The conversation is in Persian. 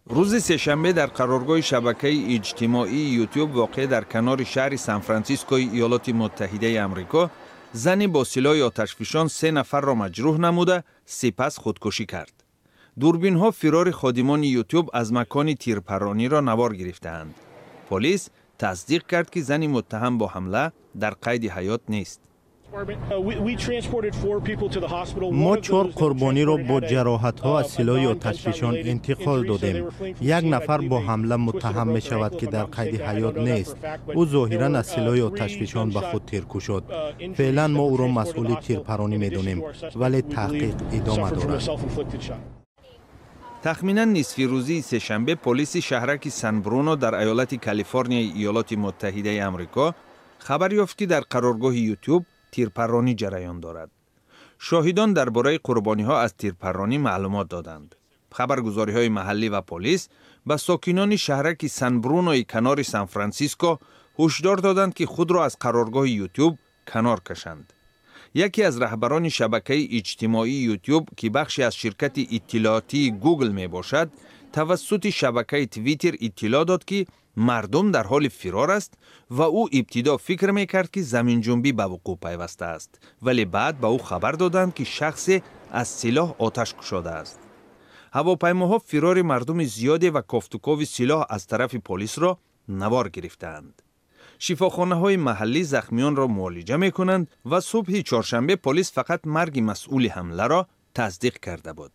روز سه‌شنبه در قرارگاه شبکه اجتماعی یوتیوب واقع در کنار شهر سان فرانسیسکوی ایالات متحده آمریکا، زنی با سلاح آتشفشان 3 نفر را مجروح نموده سپس خودکشی کرد. دوربین‌ها فرار خادمان یوتیوب از مکان تیرپرانی را نوار گرفتند. پلیس تصدیق کرد که زن متهم با حمله در قید حیات نیست. ما 4 قربانی را با جراحت‌ها از سلاح آتشفشان انتقال دادیم. یک نفر با حمله متهم می شود که در قید حیات نیست. او ظاهراً از سلاح آتشفشان به خود تیرکو شد. فعلا ما او را مسئول تیرپرانی می دانیم، ولی تحقیق ادامه دارد. تخمیناً نصف روزی سه‌شنبه پلیس شهرک سان برونو در ایالت کالیفرنیا ایالات متحده آمریکا خبر یافت که در قرارگاه یوتیوب تیرپرانی جریان دارد. شاهدان درباره قربانی‌ها از تیرپرانی معلومات دادند. خبرگزاری‌های محلی و پلیس به ساکنان شهرک سان برونوی کنار سان فرانسیسکو هشدار دادند که خود را از قرارگاه یوتیوب کنار کشند. یکی از رهبران شبکه اجتماعی یوتیوب که بخشی از شرکت اطلاعاتی گوگل می باشد، توسط شبکه توییتر اطلاع داد که مردم در حال فرار است و او ابتدا فکر می کرد که زمین جنبی به وقوع پیوسته است، ولی بعد به او خبر دادند که شخصی از سلاح آتش گشوده است. هواپیماها فرار مردم زیادی و کافتوکاو سلاح از طرف پلیس را نوار گرفتند. شفاخانه‌های محلی زخمیان را معالجه می‌کنند و صبح چهارشنبه پلیس فقط مرگ مسئول حمله را تصدیق کرده بود.